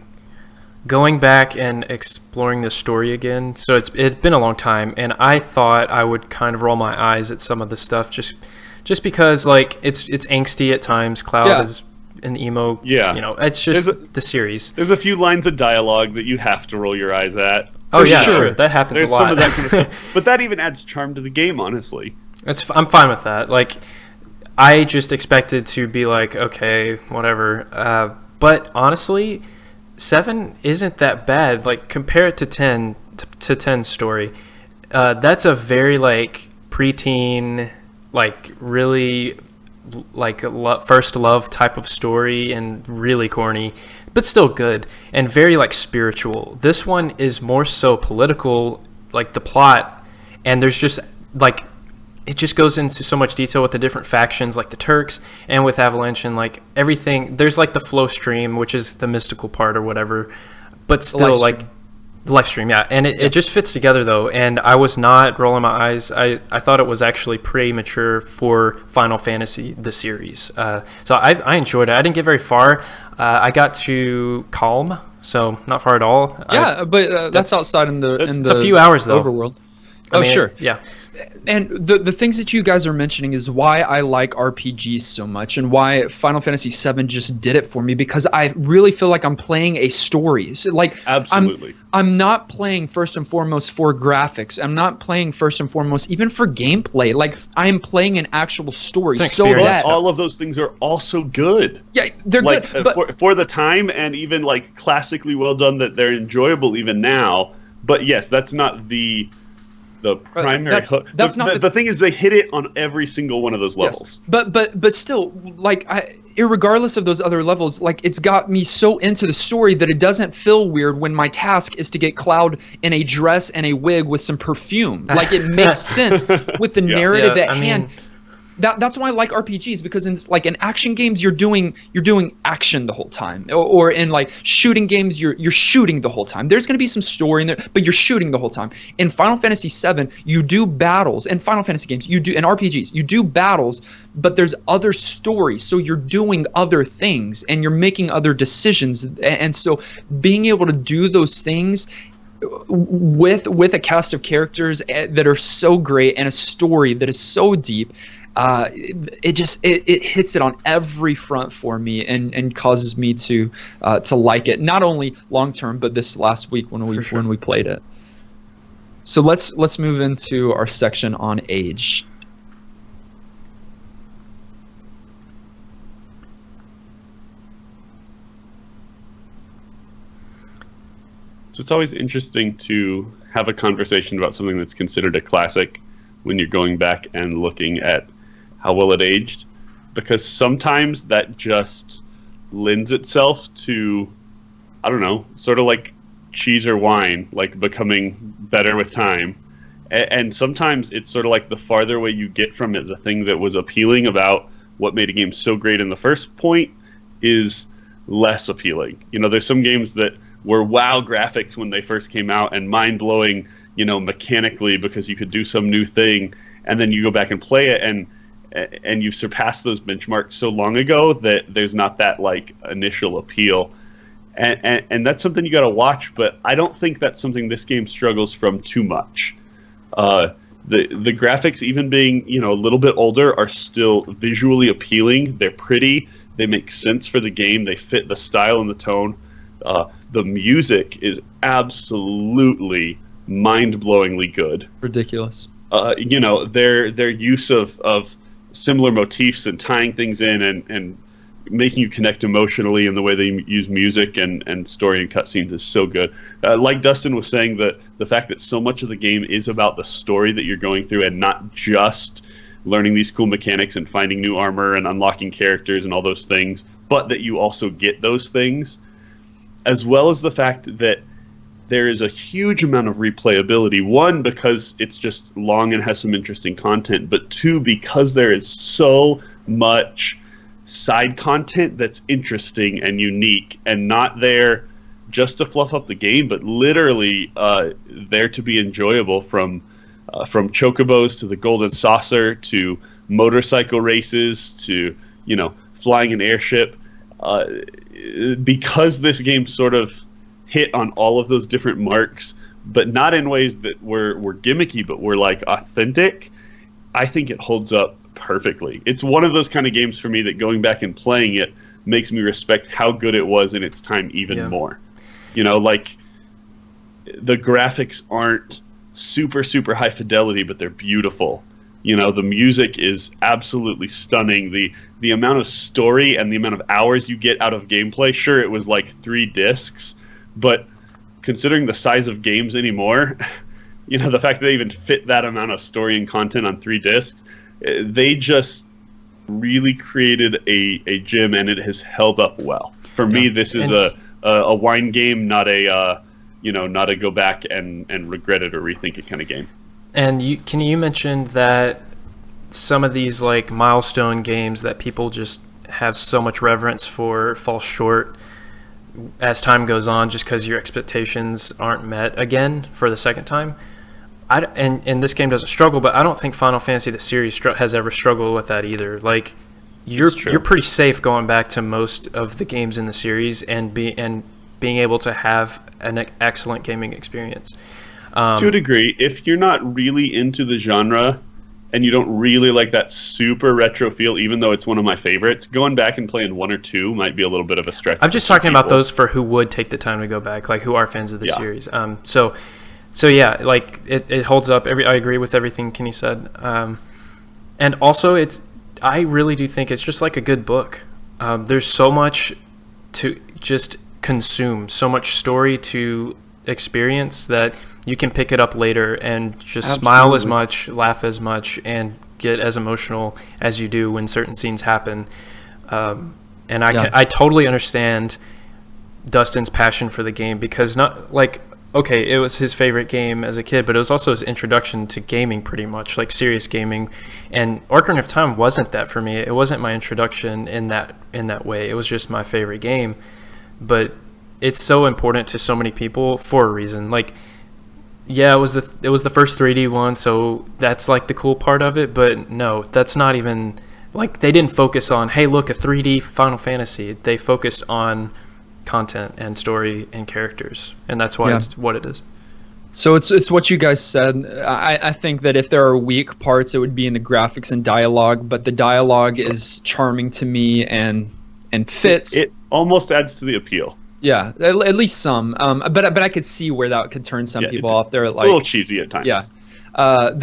going back and exploring the story again, so it's been a long time, and I thought I would kind of roll my eyes at some of the stuff just because like it's angsty at times. Cloud is an emo, it's just the series. There's a few lines of dialogue that you have to roll your eyes at. Oh yeah, sure. That happens a lot. Some of that kind of stuff. But that even adds charm to the game, honestly. I'm fine with that. Like, I just expected to be like, okay, whatever. But honestly, 7 isn't that bad. Like, compare it to 10 to 10's story. That's a very like preteen, like really like first love type of story, and really corny, but still good, and very like spiritual. This one is more so political, like the plot, and there's just like it just goes into so much detail with the different factions, like the Turks and with Avalanche, and like everything. There's like the flow stream, which is the mystical part or whatever, but still like the live stream, and it just fits together though. And I was not rolling my eyes. I thought it was actually pretty mature for Final Fantasy, the series. So I enjoyed it. I didn't get very far. I got to Calm, so not far at all. But that's outside in the it's a few hours though. Overworld. I mean, sure. And the things that you guys are mentioning is why I like RPGs so much and why Final Fantasy VII just did it for me, because I really feel like I'm playing a story. So, like, Absolutely. I'm not playing first and foremost for graphics. I'm not playing first and foremost even for gameplay. Like, I am playing an actual story. So that all of those things are also good. Yeah, they're like, good. But for the time, and even like classically well done, that they're enjoyable even now. But yes, that's not the primary hook. That's not the thing is, they hit it on every single one of those levels. Yes. But still, like, irregardless of those other levels, like, it's got me so into the story that it doesn't feel weird when my task is to get Cloud in a dress and a wig with some perfume. Like, it makes sense with the narrative at hand. That's why I like RPGs, because in action games you're doing action the whole time, or in like shooting games you're shooting the whole time. There's going to be some story in there, but you're shooting the whole time. In Final Fantasy VII, you do battles. In Final Fantasy games, in RPGs, you do battles, but there's other stories, so you're doing other things and you're making other decisions. And so being able to do those things with a cast of characters that are so great and a story that is so deep, it hits it on every front for me, and causes me to like it, not only long term but this last week when we played it. So let's move into our section on age. So it's always interesting to have a conversation about something that's considered a classic when you're going back and looking at how well it aged, because sometimes that just lends itself to, I don't know, sort of like cheese or wine, like becoming better with time. And sometimes it's sort of like the farther away you get from it, the thing that was appealing about what made a game so great in the first point is less appealing. You know, there's some games that were wow graphics when they first came out and mind-blowing, you know, mechanically because you could do some new thing, and then you go back and play it and you surpass those benchmarks so long ago that there's not that like initial appeal. And that's something you got to watch, but I don't think that's something this game struggles from too much. The graphics, even being, you know, a little bit older, are still visually appealing. They're pretty. They make sense for the game. They fit the style and the tone. The music is absolutely mind-blowingly good. Ridiculous. You know, their use of similar motifs and tying things in and making you connect emotionally in the way they use music and story and cutscenes is so good. Like Dustin was saying, that the fact that so much of the game is about the story that you're going through and not just learning these cool mechanics and finding new armor and unlocking characters and all those things, but that you also get those things, as well as the fact that there is a huge amount of replayability. One, because it's just long and has some interesting content, but two, because there is so much side content that's interesting and unique and not there just to fluff up the game, but literally there to be enjoyable, from chocobos to the golden saucer to motorcycle races to, you know, flying an airship. Because this game sort of hit on all of those different marks, but not in ways that were gimmicky, but were like authentic, I think it holds up perfectly. It's one of those kind of games for me that going back and playing it makes me respect how good it was in its time even more. You know, like, the graphics aren't super, super high fidelity, but they're beautiful. You know, the music is absolutely stunning. The amount of story and the amount of hours you get out of gameplay, sure, it was like 3 discs, but considering the size of games anymore, you know, the fact that they even fit that amount of story and content on 3 discs, they just really created a gem, and it has held up well. For me, this is a wine game, not a not a go back and regret it or rethink it kind of game. And you mentioned that some of these like milestone games that people just have so much reverence for fall short as time goes on, just because your expectations aren't met again for the second time. And this game doesn't struggle, but I don't think Final Fantasy the series has ever struggled with that either. Like, you're pretty safe going back to most of the games in the series and being able to have an excellent gaming experience. To a degree, if you're not really into the genre and you don't really like that super retro feel, even though it's one of my favorites, going back and playing 1 or 2 might be a little bit of a stretch. I'm just talking about those for who would take the time to go back, like who are fans of the series. So yeah, like it holds up. I agree with everything Kenny said. And also, I really do think it's just like a good book. There's so much to just consume, so much story to experience that you can pick it up later and just smile as much, laugh as much, and get as emotional as you do when certain scenes happen. And I totally understand Dustin's passion for the game, because it was his favorite game as a kid, but it was also his introduction to gaming, pretty much, like serious gaming. And Ocarina of Time wasn't that for me. It wasn't my introduction in that way. It was just my favorite game. But it's so important to so many people for a reason. Like, yeah, it was the first 3D one, so that's like the cool part of it. But no, that's not even like, they didn't focus on, hey, look, a 3D Final Fantasy. They focused on content and story and characters, and that's why it's what it is. So it's what you guys said. I think that if there are weak parts, it would be in the graphics and dialogue, but the dialogue is charming to me and fits. It almost adds to the appeal. Yeah, at least some. But I could see where that could turn some people off. They're it's a little cheesy at times. Yeah. And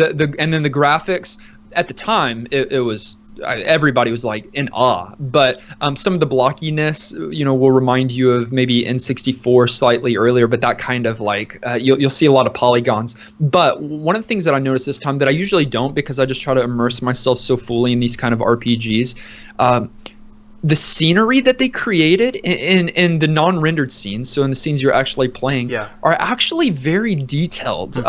then the graphics at the time, it was, everybody was like in awe, but some of the blockiness, will remind you of maybe N64 slightly earlier, but that kind of like you'll see a lot of polygons. But one of the things that I noticed this time that I usually don't, because I just try to immerse myself so fully in these kind of RPGs, the scenery that they created in the non-rendered scenes, so in the scenes you're actually playing, are actually very detailed.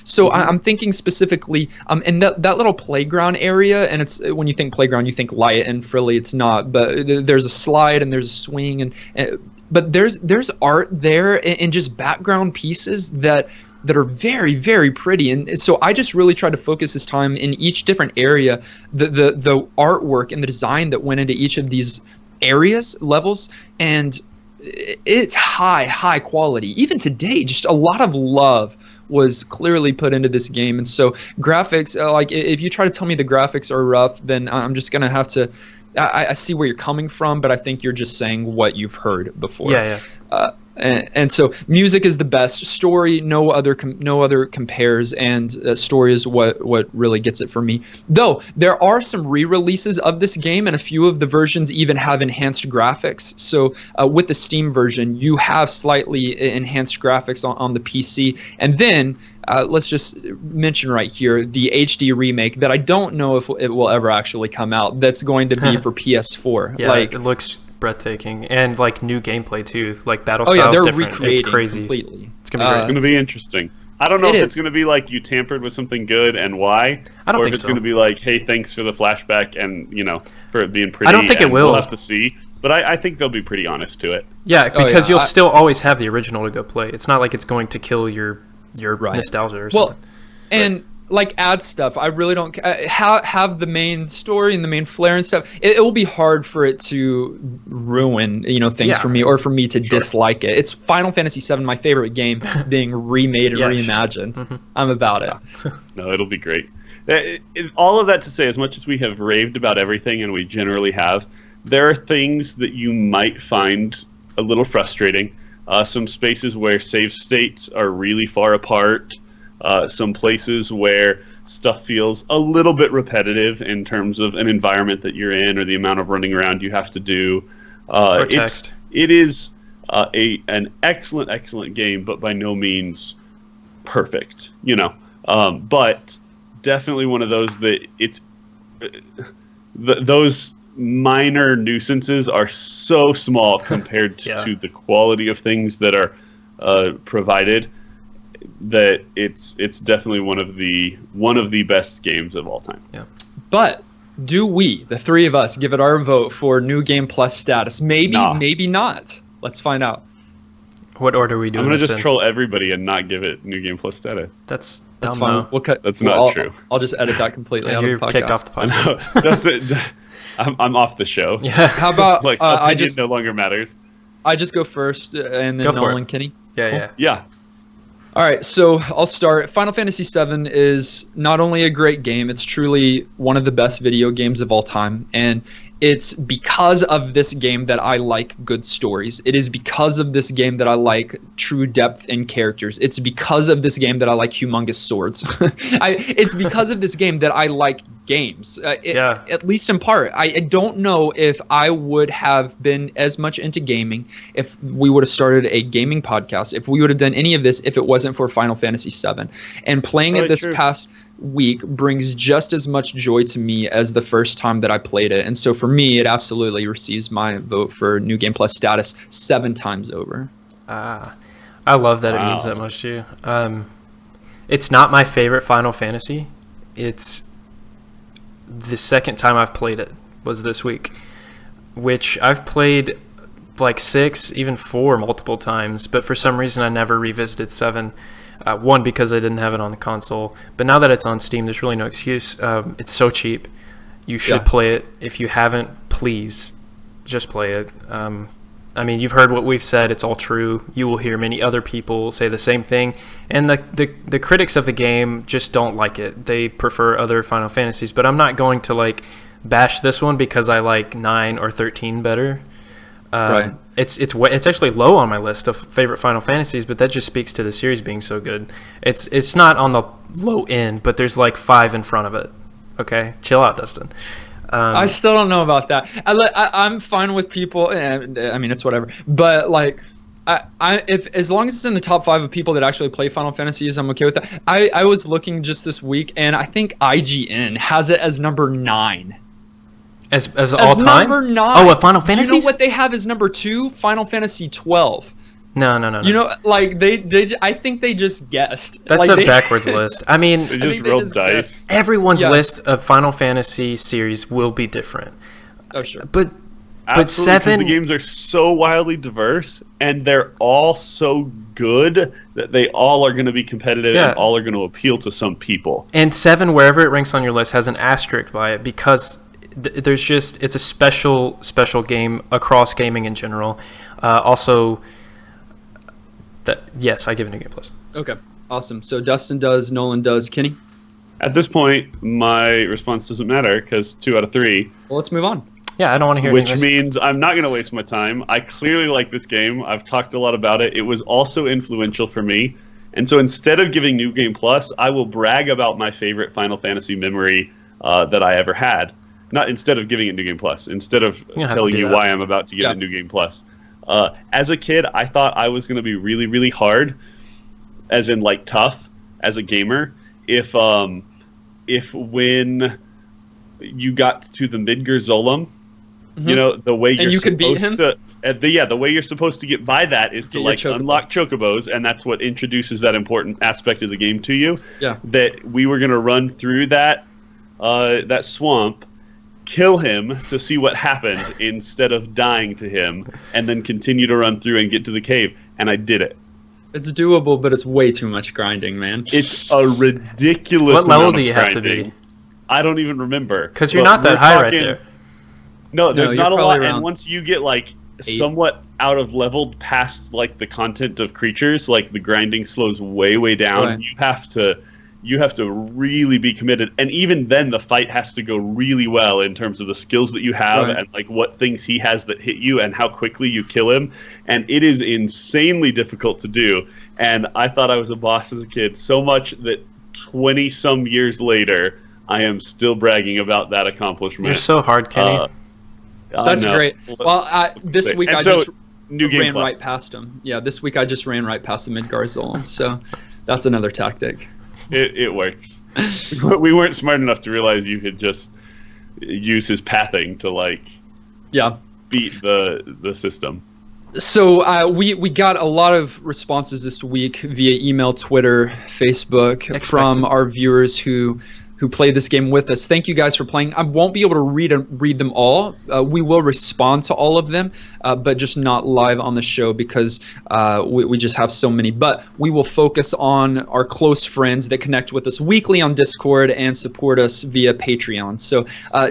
So I'm thinking specifically in that little playground area, and it's, when you think playground, you think light and frilly. It's not, but there's a slide and there's a swing, but there's art there and just background pieces that are very, very pretty. And so I just really tried to focus this time in each different area, the artwork and the design that went into each of these levels, and it's high quality. Even today, just a lot of love was clearly put into this game. And so graphics, like, if you try to tell me the graphics are rough, then I'm just gonna have to, I see where you're coming from, but I think you're just saying what you've heard before. And so music is the best. Story, no other compares, and story is what really gets it for me. Though there are some re-releases of this game, and a few of the versions even have enhanced graphics. So with the Steam version, you have slightly enhanced graphics on the PC. And then let's just mention right here the HD remake that I don't know if it will ever actually come out. That's going to be for PS4. Yeah, it looks breathtaking, and like new gameplay too, like battle styles they're different. recreating It's crazy. Completely. It's gonna be great. It's gonna be interesting. I don't know if it's gonna be like you tampered with something good and why, I don't or think if it's so. gonna be like, hey, thanks for the flashback and for it being pretty. I don't think it will. We'll have to see, but I think they'll be pretty honest to it. Yeah, because you'll still always have the original to go play. It's not like it's going to kill your nostalgia or something. And like add stuff. I really don't have the main story and the main flair and stuff. It will be hard for it to ruin things for me, or for me to dislike it. It's Final Fantasy VII, my favorite game, being remade and reimagined. I'm about it. No, it'll be great. All of that to say, as much as we have raved about everything, and we generally have, there are things that you might find a little frustrating. Some spaces where save states are really far apart. Some places where stuff feels a little bit repetitive in terms of an environment that you're in, or the amount of running around you have to do. It is an excellent game, but by no means perfect. But definitely one of those that those minor nuisances are so small compared to the quality of things that are provided, that it's definitely one of the best games of all time. Yeah. But do we, the three of us, give it our vote for New Game Plus status? Maybe, maybe not. Let's find out. What order are we doing? I'm gonna just troll everybody and not give it New Game Plus status. That's fine. We'll cut. That's not true. I'll just edit that completely out of the podcast. Kicked off the podcast. I'm off the show. Yeah. How about opinion no longer matters. I just go first, and then Nolan, Kenny. Yeah. All right, so I'll start. Final Fantasy VII is not only a great game, it's truly one of the best video games of all time. And it's because of this game that I like good stories. It is because of this game that I like true depth in characters. It's because of this game that I like humongous swords. It's because of this game that I like games, at least in part. I don't know if I would have been as much into gaming if we would have started a gaming podcast, if we would have done any of this if it wasn't for Final Fantasy VII. And playing it this past week brings just as much joy to me as the first time that I played it. And so for me, it absolutely receives my vote for New Game Plus status 7 times over. I love that it means that much to you. It's not my favorite Final Fantasy. It's the second time I've played it was this week, which I've played like 6, even 4 multiple times, but for some reason I never revisited 7. One, because I didn't have it on the console, but now that it's on Steam, there's really no excuse. It's so cheap. You should play it. If you haven't, please just play it. I mean, you've heard what we've said. It's all true. You will hear many other people say the same thing. And the critics of the game just don't like it. They prefer other Final Fantasies. But I'm not going to like bash this one because I like 9 or 13 better. Right. It's actually low on my list of favorite Final Fantasies, but that just speaks to the series being so good. It's not on the low end, but there's like 5 in front of it. Okay, chill out, Dustin. I still don't know about that. I'm fine with people. I mean, it's whatever. But like, if as long as it's in the top 5 of people that actually play Final Fantasies, I'm okay with that. I was looking just this week, and I think IGN has it as number 9. As all time? Number 9. Oh, what Final Fantasy? You know what they have as number 2? Final Fantasy 12. No. You know, like they I think they just guessed. That's like, a backwards list. I mean, they just rolled dice. Guessed. Everyone's list of Final Fantasy series will be different. Oh sure. But Absolutely, 7, the games are so wildly diverse, and they're all so good that they all are going to be competitive and all are going to appeal to some people. And 7, wherever it ranks on your list, has an asterisk by it because there's just, it's a special game across gaming in general. Also, yes, I give it a New Game Plus. Okay, awesome. So Dustin does, Nolan does, Kenny? At this point, my response doesn't matter because 2 out of 3. Well, let's move on. Yeah, I don't want to hear Which means I'm not going to waste my time. I clearly like this game. I've talked a lot about it. It was also influential for me. And so instead of giving New Game Plus, I will brag about my favorite Final Fantasy memory that I ever had. Not instead of giving it New Game Plus. Instead of telling you why I'm about to give it New Game Plus. As a kid, I thought I was going to be really, really hard, as in like tough, as a gamer. If when you got to the Midgar Zolom, you know, the way you're supposed to, the way you're supposed to get by that is to like unlock chocobos, and that's what introduces that important aspect of the game to you. Yeah. That we were gonna run through that swamp, kill him to see what happened instead of dying to him, and then continue to run through and get to the cave, and I did it. It's doable, but it's way too much grinding, man. It's a ridiculous. What level do you have to be? I don't even remember. Because you're not that high right there. No, there's not a lot, and once you get like 8. Somewhat out of leveled past like the content of creatures, like the grinding slows way down. Right. You have to really be committed, and even then the fight has to go really well in terms of the skills that you have and like what things he has that hit you and how quickly you kill him, and it is insanely difficult to do. And I thought I was a boss as a kid, so much that 20 some years later I am still bragging about that accomplishment. You're so hard, Kenny. That's great. Well, this week I just ran Plus. right past him. Yeah, this week I just ran right past the Midgar Zolom, so that's another tactic. It works. We weren't smart enough to realize you could just use his pathing to like beat the system. So we got a lot of responses this week via email, Twitter, Facebook from our viewers who who played this game with us. Thank you guys for playing. I won't be able to read them all. We will respond to all of them, but just not live on the show because we just have so many. But we will focus on our close friends that connect with us weekly on Discord and support us via Patreon. So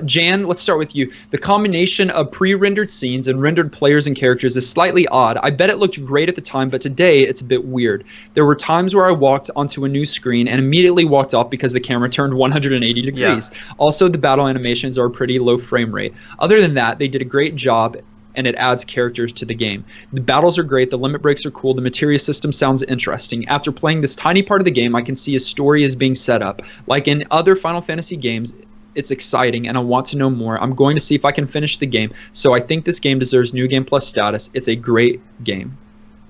Jan, let's start with you. The combination of pre-rendered scenes and rendered players and characters is slightly odd. I bet it looked great at the time, but today it's a bit weird. There were times where I walked onto a new screen and immediately walked off because the camera turned 180 degrees. Yeah. Also, the battle animations are pretty low frame rate. Other than that, they did a great job and it adds characters to the game. The battles are great, the limit breaks are cool, the materia system sounds interesting. After playing this tiny part of the game, I can see a story is being set up. Like in other Final Fantasy games, it's exciting and I want to know more. I'm going to see if I can finish the game. So I think this game deserves New Game Plus status. It's a great game.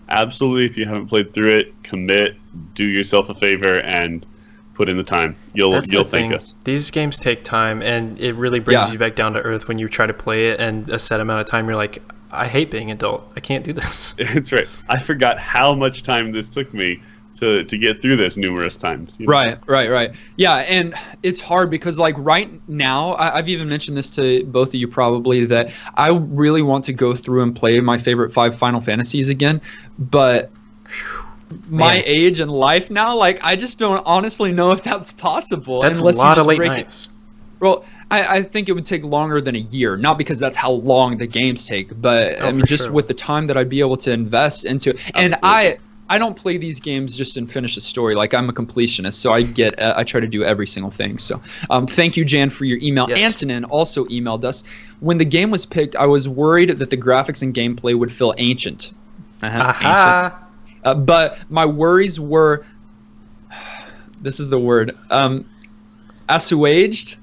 Absolutely. If you haven't played through it, commit, do yourself a favor, and put in the time. You'll thank us. These games take time, and it really brings you back down to earth when you try to play it, and a set amount of time you're like, I hate being adult. I can't do this. That's right. I forgot how much time this took me to get through this numerous times. You know? Right. Yeah, and it's hard because like right now, I've even mentioned this to both of you probably, that I really want to go through and play my favorite 5 Final Fantasies again, but my age and life now, like I just don't honestly know if that's possible. That's unless a lot of late nights. Well, I think it would take longer than a year, not because that's how long the games take, but I mean just with the time that I'd be able to invest into it. And I don't play these games just and finish a story. Like I'm a completionist, so I try to do every single thing. So thank you, Jan, for your email. Yes. Antonin also emailed us. When the game was picked, I was worried that the graphics and gameplay would feel ancient. Ancient. But my worries were, this is the word, assuaged.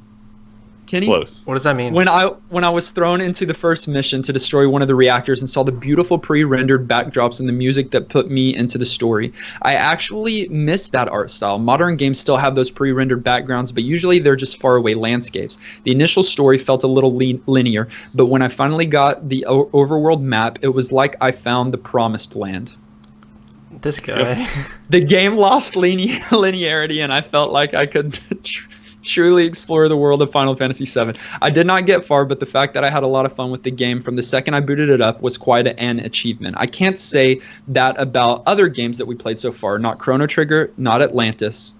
Kenny? Close. What does that mean? When I was thrown into the first mission to destroy one of the reactors and saw the beautiful pre-rendered backdrops and the music that put me into the story, I actually missed that art style. Modern games still have those pre-rendered backgrounds, but usually they're just faraway landscapes. The initial story felt a little linear, but when I finally got the overworld map, it was like I found the promised land. This guy. The game lost linearity, and I felt like I could truly explore the world of Final Fantasy VII. I did not get far, but the fact that I had a lot of fun with the game from the second I booted it up was quite an achievement. I can't say that about other games that we played so far. Not Chrono Trigger, not Atlantis,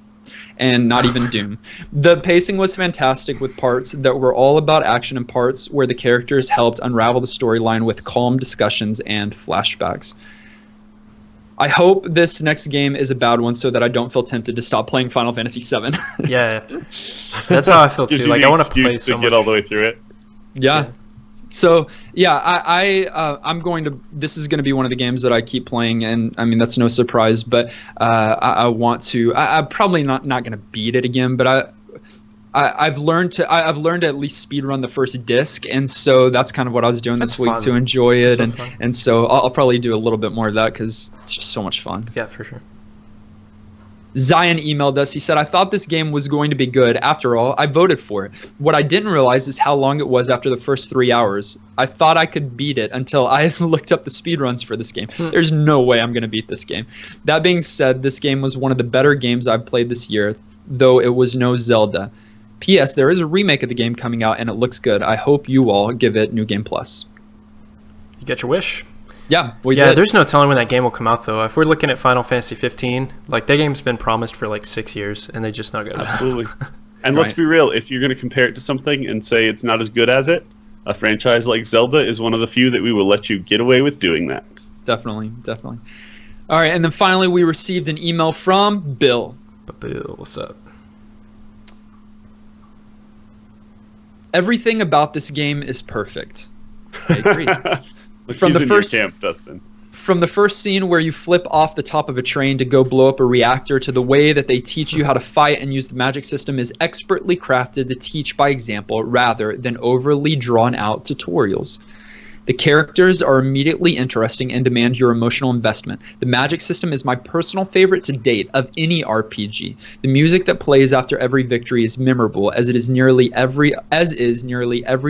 and not even Doom. The pacing was fantastic with parts that were all about action and parts where the characters helped unravel the storyline with calm discussions and flashbacks. I hope this next game is a bad one so that I don't feel tempted to stop playing Final Fantasy VII. Yeah, that's how I feel too. Like I want to play so much. Get all the way through it. Yeah. So yeah, I'm going to. This is going to be one of the games that I keep playing, and I mean that's no surprise. But I want to. I'm probably not going to beat it again, but I've learned to at least speed run the first disc, and so that's kind of what I was doing this week to enjoy it, and so I'll probably do a little bit more of that because it's just so much fun. Yeah, for sure. Zion emailed us. He said, I thought this game was going to be good. After all, I voted for it. What I didn't realize is how long it was after the first 3 hours. I thought I could beat it until I looked up the speedruns for this game. There's no way I'm going to beat this game. That being said, this game was one of the better games I've played this year, though it was no Zelda. P.S. There is a remake of the game coming out, and it looks good. I hope you all give it New Game Plus. You get your wish. Yeah, we did. There's no telling when that game will come out, though. If we're looking at Final Fantasy 15, like that game's been promised for like 6 years, and they just not got it. Absolutely. And let's be real. If you're going to compare it to something and say it's not as good as it, a franchise like Zelda is one of the few that we will let you get away with doing that. Definitely. All right, and then finally we received an email from Bill. Bill, what's up? Everything about this game is perfect. I agree. From the first camp, Dustin. From the first scene where you flip off the top of a train to go blow up a reactor to the way that they teach you how to fight and use the magic system is expertly crafted to teach by example rather than overly drawn out tutorials. The characters are immediately interesting and demand your emotional investment. The magic system is my personal favorite to date of any RPG. The music that plays after every victory is memorable as is nearly every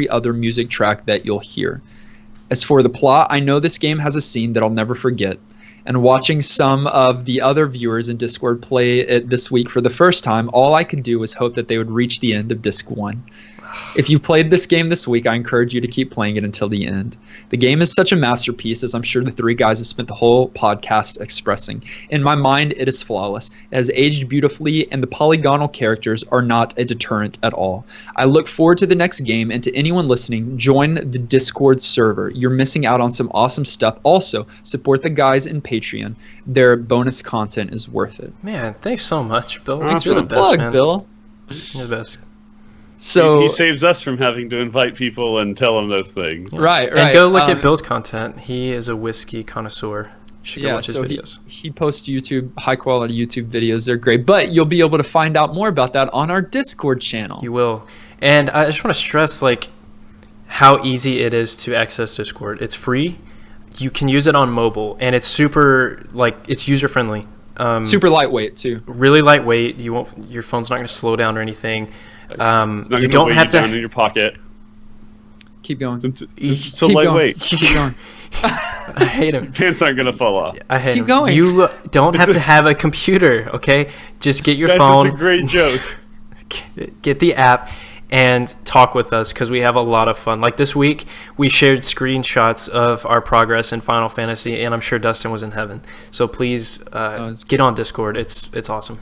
other music track that you'll hear. As for the plot, I know this game has a scene that I'll never forget. and watching some of the other viewers in Discord play it this week for the first time, all I could do was hope that they would reach the end of Disc 1. If you played this game this week, I encourage you to keep playing it until the end. The game is such a masterpiece, as I'm sure the three guys have spent the whole podcast expressing. In my mind, it is flawless. It has aged beautifully, and the polygonal characters are not a deterrent at all. I look forward to the next game, and to anyone listening, join the Discord server. You're missing out on some awesome stuff. Also, support the guys in Patreon. Their bonus content is worth it. Man, thanks so much, Bill. Thanks You're for the best, plug, man. Bill. You're the best. So he saves us from having to invite people and tell them those things. Right. And go look at Bill's content. He is a whiskey connoisseur. You should go watch his videos. He posts high quality YouTube videos. They're great. But you'll be able to find out more about that on our Discord channel. You will. And I just want to stress how easy it is to access Discord. It's free. You can use it on mobile, and it's super it's user friendly. Super lightweight too. Really lightweight. Your phone's not going to slow down or anything. It's not going you to don't weigh have you to down in your pocket. Keep going. It's so lightweight. Keep going. I hate him. Your pants aren't going to fall off. I hate Keep him. going. You don't have to have a computer, okay? Just get your Guys, phone. It's a great joke. Get the app and talk with us, because we have a lot of fun. Like this week, we shared screenshots of our progress in Final Fantasy, and I'm sure Dustin was in heaven. So please get on Discord. It's awesome.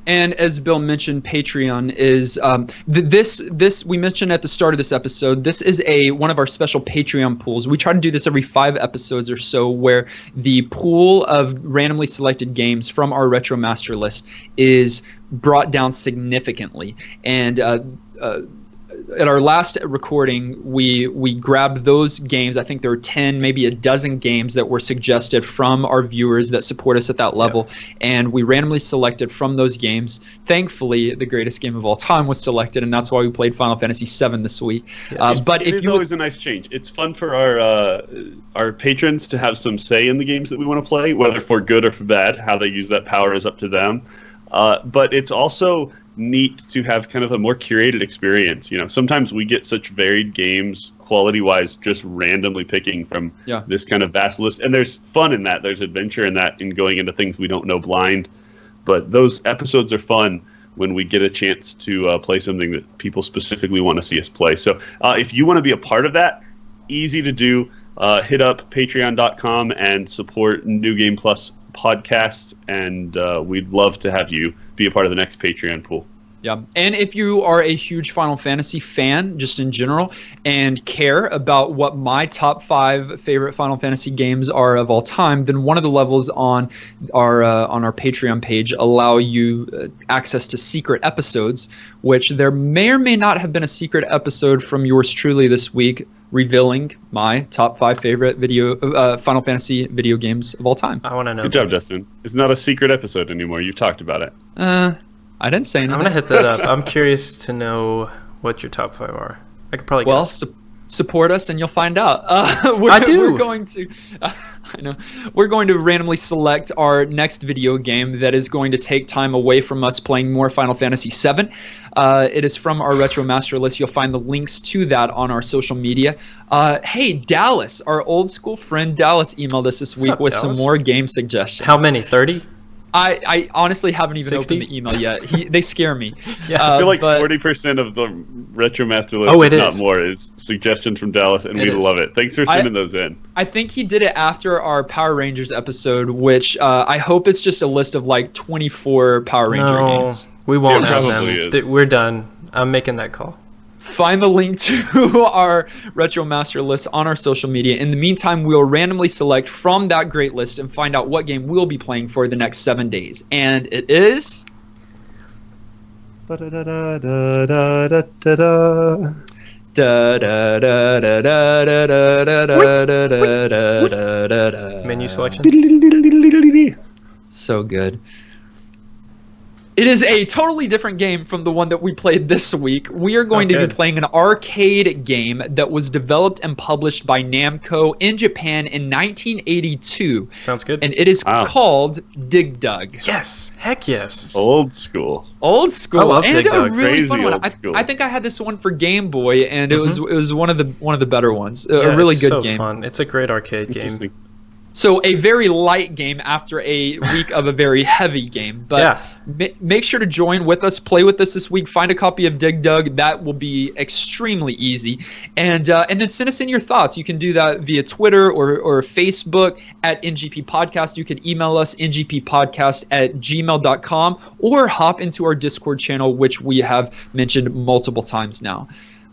And as Bill mentioned, Patreon is this we mentioned at the start of this episode. This is one of our special Patreon pools. We try to do this every 5 episodes or so, where the pool of randomly selected games from our Retro Master list is brought down significantly. And at our last recording, we grabbed those games. I think there were 10, maybe a dozen games that were suggested from our viewers that support us at that level, and we randomly selected from those games. Thankfully, the greatest game of all time was selected, and that's why we played Final Fantasy VII this week. But it is always a nice change. It's fun for our patrons to have some say in the games that we want to play, whether for good or for bad. How they use that power is up to them. But it's also neat to have kind of a more curated experience. Sometimes we get such varied games quality-wise, just randomly picking from this kind of vast list, and there's fun in that. There's adventure in that, in going into things we don't know blind. But those episodes are fun when we get a chance to play something that people specifically want to see us play. So if you want to be a part of that, easy to do. Hit up patreon.com and support New Game Plus podcast, and we'd love to have you be a part of the next Patreon pool. Yeah, and if you are a huge Final Fantasy fan, just in general, and care about what my top 5 favorite Final Fantasy games are of all time, then one of the levels on our Patreon page allow you access to secret episodes, which there may or may not have been a secret episode from yours truly this week, revealing my top 5 favorite Final Fantasy video games of all time. I want to know. Good job, Dustin. It's not a secret episode anymore. You've talked about it. I didn't say anything. I'm going to hit that up. I'm curious to know what your top 5 are. I could probably guess. Support us and you'll find out. I do. We're going to... I know. We're going to randomly select our next video game that is going to take time away from us playing more Final Fantasy VII. It is from our Retro Master list. You'll find the links to that on our social media. Hey, Dallas, our old school friend Dallas emailed us this week with some more game suggestions. How many? 30? I honestly haven't even 60? opened the email yet. They scare me. I feel like 40% of the Retro Master list, if not more, is suggestions from Dallas, and we love it. Thanks for sending those in. I think he did it after our Power Rangers episode, which I hope it's just a list of like 24 Power Ranger games. We won't have probably them. We're done. I'm making that call. Find the link to our Retro Master list on our social media. In the meantime, we'll randomly select from that great list and find out what game we'll be playing for the next 7 days. And it is... Menu selections. So good. It is a totally different game from the one that we played this week. We are going to be playing an arcade game that was developed and published by Namco in Japan in 1982. Sounds good. And it is called Dig Dug. Yes. Heck yes. Old school. Old school. I love and Dig Dug. a really Crazy fun one. old school. I think I had this one for Game Boy, and it was one of the better ones. Yeah, a really it's good so game. Fun. It's a great arcade game. So a very light game after a week of a very heavy game. But make sure to join with us, play with us this week. Find a copy of Dig Dug. That will be extremely easy. And then send us in your thoughts. You can do that via Twitter or Facebook at NGP Podcast. You can email us ngppodcast@gmail.com or hop into our Discord channel, which we have mentioned multiple times now.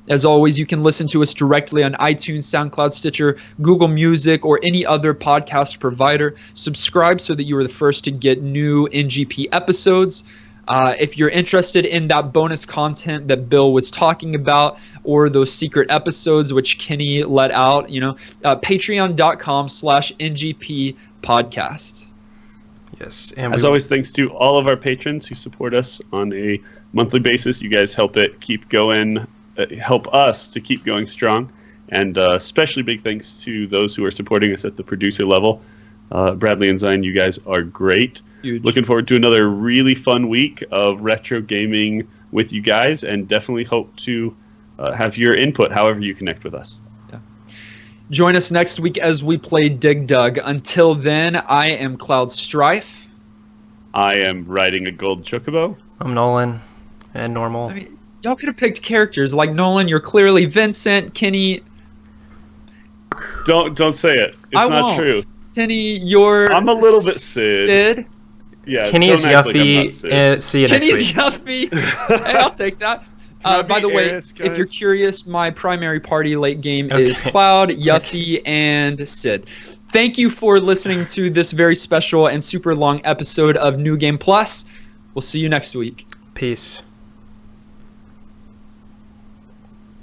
As always, you can listen to us directly on iTunes, SoundCloud, Stitcher, Google Music, or any other podcast provider. Subscribe so that you are the first to get new NGP episodes. If you're interested in that bonus content that Bill was talking about, or those secret episodes which Kenny let out, patreon.com/NGP podcast. Yes. And as always, thanks to all of our patrons who support us on a monthly basis. You guys help it keep going. Help us to keep going strong, and especially big thanks to those who are supporting us at the producer level. Bradley and Zion, you guys are great. Huge. Looking forward to another really fun week of retro gaming with you guys, and definitely hope to have your input however you connect with us. Join us next week as we play Dig Dug. Until then, I am Cloud Strife. I am riding a gold chocobo. I'm Nolan, and normal. I mean, y'all could have picked characters like Nolan. You're clearly Vincent. Kenny. Don't say it. It's not true. Kenny, you're. I'm a little bit Sid. Yeah. Kenny is Yuffie. See you next week. Kenny's Yuffie. Hey, I'll take that. By the way, if you're curious, my primary party late game is Cloud, Yuffie, and Sid. Thank you for listening to this very special and super long episode of New Game Plus. We'll see you next week. Peace.